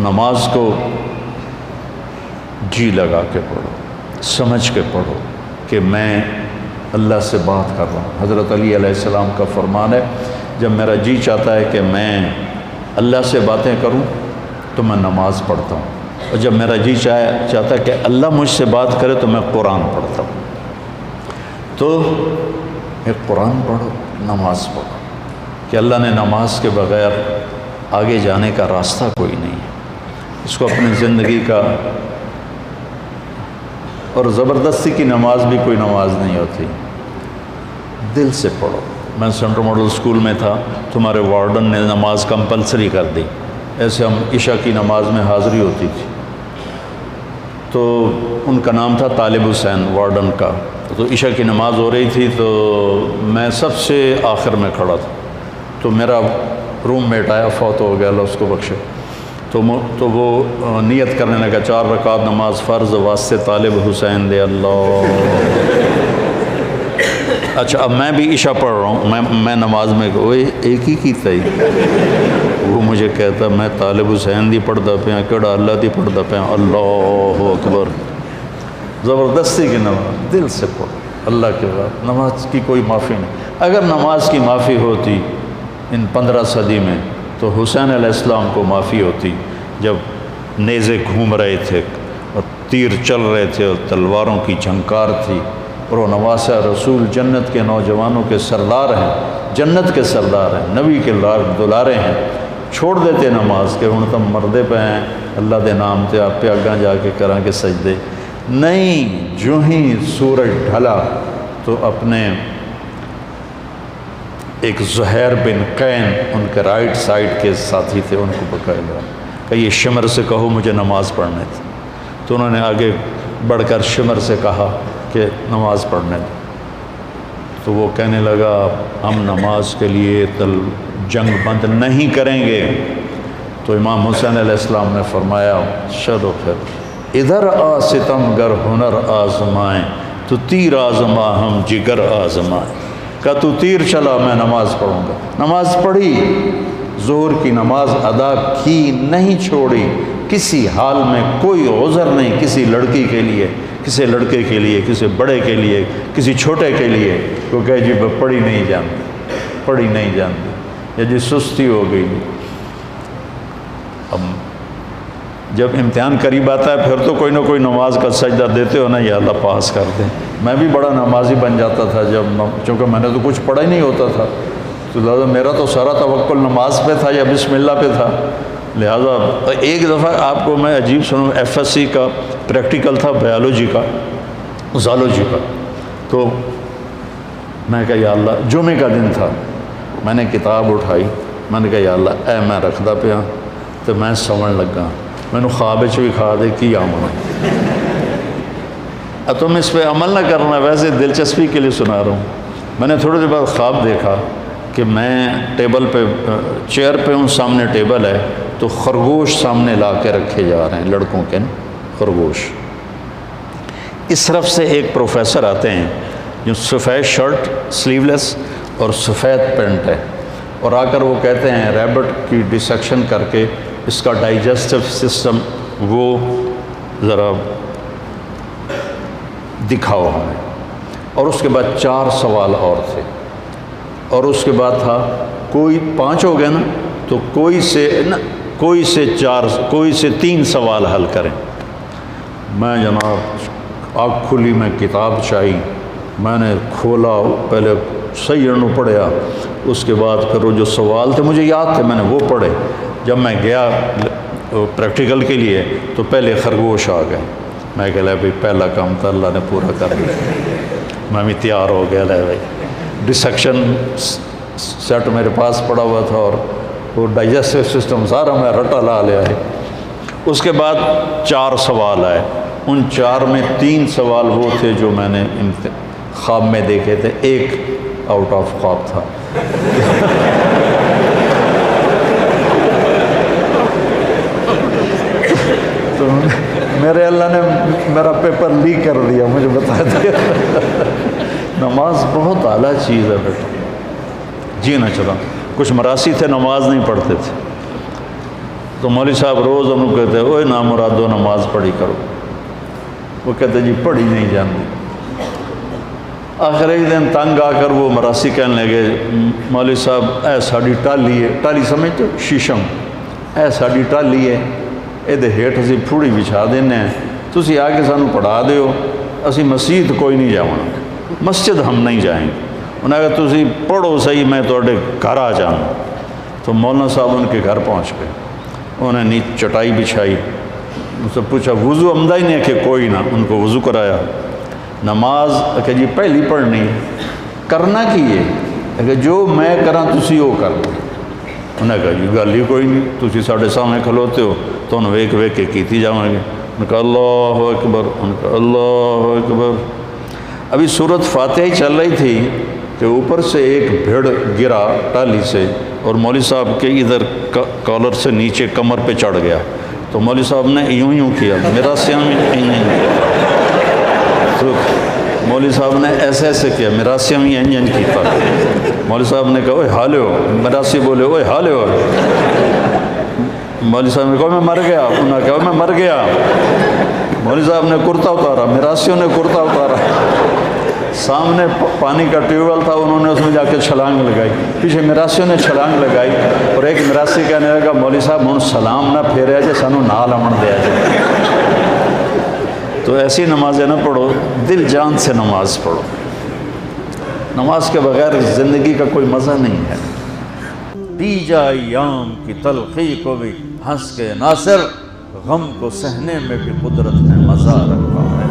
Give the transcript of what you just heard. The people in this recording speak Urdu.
نماز کو جی لگا کے پڑھو، سمجھ کے پڑھو کہ میں اللہ سے بات کر رہا ہوں۔ حضرت علی علیہ السلام کا فرمان ہے، جب میرا جی چاہتا ہے کہ میں اللہ سے باتیں کروں تو میں نماز پڑھتا ہوں، اور جب میرا جی چاہتا ہے کہ اللہ مجھ سے بات کرے تو میں قرآن پڑھتا ہوں۔ تو ایک قرآن پڑھو، نماز پڑھو، کہ اللہ نے نماز کے بغیر آگے جانے کا راستہ کوئی نہیں ہے۔ اس کو اپنی زندگی کا، اور زبردستی کی نماز بھی کوئی نماز نہیں ہوتی، دل سے پڑھو۔ میں سینٹرل ماڈل اسکول میں تھا، تمہارے وارڈن نے نماز کمپلسری کر دی، ایسے ہم عشاء کی نماز میں حاضری ہوتی تھی، تو ان کا نام تھا طالب حسین وارڈن کا۔ تو عشاء کی نماز ہو رہی تھی تو میں سب سے آخر میں کھڑا تھا، تو میرا روم میٹ آیا، فوت ہو گیا، اللہ اس کو بخشے، تو وہ نیت کرنے لگا 4 رکعت نماز فرض واسطے طالب حسین دے اللہ۔ اچھا اب میں بھی عشاء پڑھ رہا ہوں، میں نماز میں وہ ایک ہی کی تھی، وہ مجھے کہتا میں طالب حسین دی پڑھتا پیا، کیڑا اللہ دی پڑھتا پیا، اللہ اکبر۔ زبردستی کی نماز دل سے پڑھو، اللہ کے بعد نماز کی کوئی معافی نہیں۔ اگر نماز کی معافی ہوتی ان 15 صدی میں تو حسین علیہ السلام کو معافی ہوتی، جب نیزے گھوم رہے تھے اور تیر چل رہے تھے اور تلواروں کی جھنکار تھی، اور وہ نواسہ رسول جنت کے نوجوانوں کے سردار ہیں، جنت کے سردار ہیں، نبی کے دلارے ہیں، چھوڑ دیتے نماز کہ ہن تم مردے پہ ہیں، اللہ دے نام تے آپ پہ اگاں جا کے کراں کے سجدے نہیں۔ جو ہی سورج ڈھلا تو اپنے ایک زہیر بن قین ان کے رائٹ سائڈ کے ساتھی تھے، ان کو پکڑ لیا کہ یہ شمر سے کہو مجھے نماز پڑھنے تھی، تو انہوں نے آگے بڑھ کر شمر سے کہا کہ نماز پڑھنے دیں، تو وہ کہنے لگا ہم نماز کے لیے جنگ بند نہیں کریں گے۔ تو امام حسین علیہ السلام نے فرمایا چلو پھر ادھر آ ستم گر ہنر آزمائیں، تو تیر آزما ہم جگر آزمائیں۔ کہ تو تیر چلا میں نماز پڑھوں گا۔ نماز پڑھی، ظہر کی نماز ادا کی، نہیں چھوڑی، کسی حال میں کوئی عذر نہیں کسی لڑکی کے لیے، کسی لڑکے کے لیے، کسی بڑے کے لیے، کسی چھوٹے کے لیے، وہ کہے جی پڑھی نہیں جانتی، پڑھی نہیں جانتی، یا جی سستی ہو گئی۔ اب جب امتحان قریب آتا ہے پھر تو کوئی نہ کوئی نماز کا سجدہ دیتے ہو نا، یا اللہ پاس کر دیں۔ میں بھی بڑا نمازی بن جاتا تھا چونکہ میں نے تو کچھ پڑھا ہی نہیں ہوتا تھا، تو لہٰذا میرا تو سارا توکل نماز پہ تھا یا بسم اللہ پہ تھا۔ لہٰذا ایک دفعہ آپ کو میں عجیب سنوں، FSC کا پریکٹیکل تھا بایولوجی کا، زالوجی کا، تو میں کہا یا اللہ، جمعے کا دن تھا، میں نے کتاب اٹھائی، میں نے کہا یا اللہ اے میں رکھدا پیا تو میں سمجھ لگا، میں نے خواب بھی کھا دے کی آمنا، اب تم اس پہ عمل نہ کرنا، ویسے دلچسپی کے لیے سنا رہا ہوں۔ میں نے تھوڑی دیر بعد خواب دیکھا کہ میں ٹیبل پہ، چیئر پہ ہوں، سامنے ٹیبل ہے، تو خرگوش سامنے لا کے رکھے جا رہے ہیں، لڑکوں کے خرگوش۔ اس طرف سے ایک پروفیسر آتے ہیں جو سفید شرٹ سلیو لیس اور سفید پینٹ ہے، اور آ کر وہ کہتے ہیں ریبٹ کی ڈسیکشن کر کے اس کا ڈائجسٹو سسٹم وہ ذرا دکھاؤ ہمیں۔ اور اس کے بعد 4 سوال اور تھے، اور اس کے بعد تھا کوئی 5 ہو گئے نا، تو کوئی سے 3 سوال حل کریں۔ میں جناب آنکھ کھلی، میں کتاب چاہی، میں نے کھولا، پہلے صحیح انو پڑھیا، اس کے بعد پھر وہ جو سوال تھے مجھے یاد تھے، میں نے وہ پڑھے۔ جب میں گیا پریکٹیکل کے لیے تو پہلے خرگوش آ گئے، میں کہہ لیا بھائی پہلا کام تو اللہ نے پورا کر دیا، میں بھی تیار ہو گیا، لے بھائی ڈسیکشن سیٹ میرے پاس پڑا ہوا تھا اور وہ ڈائجسٹو سسٹم سارا میں رٹا لا لیا ہے۔ اس کے بعد 4 سوال آئے، ان 4 میں 3 سوال وہ تھے جو میں نے خواب میں دیکھے تھے، ایک آؤٹ آف خواب تھا۔ تو میرے اللہ نے میرا پیپر لیک کر دیا، مجھے بتا دیا۔ نماز بہت اعلیٰ چیز ہے بیٹا، جی نہ چلا۔ کچھ مراسی تھے نماز نہیں پڑھتے تھے، تو مولوی صاحب روز انہوں کہتے اوے نامرادو نماز پڑھی کرو، وہ کہتے جی پڑھی نہیں جانتی۔ آخر ایک دن تنگ آ کر وہ مراسی کہنے لگے مولوی صاحب اے ساڑی ٹالی ہے، ٹالی سمجھتے ہو شیشم، اے ساڑی ٹالی ہے یہ ہیٹ اسی پھوڑی بچھا دینے ہیں، تسی آ کے سانو پڑھا دیو، اسی مسجد کوئی نہیں جاؤں، مسجد ہم نہیں جائیں گے۔ انہوں نے کہا تسی پڑھو صحیح میں توڑے گھر آ جانا۔ تو مولانا صاحب ان کے گھر پہنچ گئے، انہوں نے چٹائی بچھائی، ان سے پوچھا وضو عمدہ ہی نہیں ہے کہ کوئی نہ، ان کو وضو کرایا۔ نماز کہ جی پہلی پڑھنی کرنا کی ہے کہ جو میں کراں تسی وہ کر دو۔ انہوں نے کہا جی گل ہی کوئی نہیں، تسی ساڑھے سامنے کھلوتے ہو تو انہوں ویک ویک کے کیتی جاؤں گے۔ انہوں نے کہا اللہ اکبر، انہوں نے کہا اللہ اکبر۔ ابھی سورت فاتحہ ہی چل رہی تھی کہ اوپر سے ایک بھیڑ گرا ٹالی سے اور مولوی صاحب کے ادھر کالر سے نیچے کمر پہ چڑھ گیا، تو مولوی صاحب نے یوں کیا، میرا سیاں میں تو مولوی صاحب نے ایسے کیا، میرا سیاں میں کیتا۔ مولوی صاحب نے کہا اوے حالے ہو، مراسی بولے اوے حالے ہو۔ مولوی صاحب نے کہا میں مر گیا، انہوں نے کہا میں مر گیا۔ مولوی صاحب نے کرتا اتارا، مراسیوں نے کرتا اتارا، سامنے پانی کا ٹیوب ویل تھا، انہوں نے اس میں جا کے چھلانگ لگائی، پیچھے مراسیوں نے چھلانگ لگائی، اور ایک مراسی کہنے لگا مولوی صاحب ہوں سلام نہ پھیریا جے سانو نال امن دیا جائے۔ تو ایسی نمازیں نہ پڑھو، دل جان سے نماز پڑھو، نماز کے بغیر زندگی کا کوئی مزہ نہیں ہے۔ دی جا ایام کی تلخی کو بھی ہنس کے ناصر، غم کو سہنے میں بھی قدرت نے مزہ رکھا ہے۔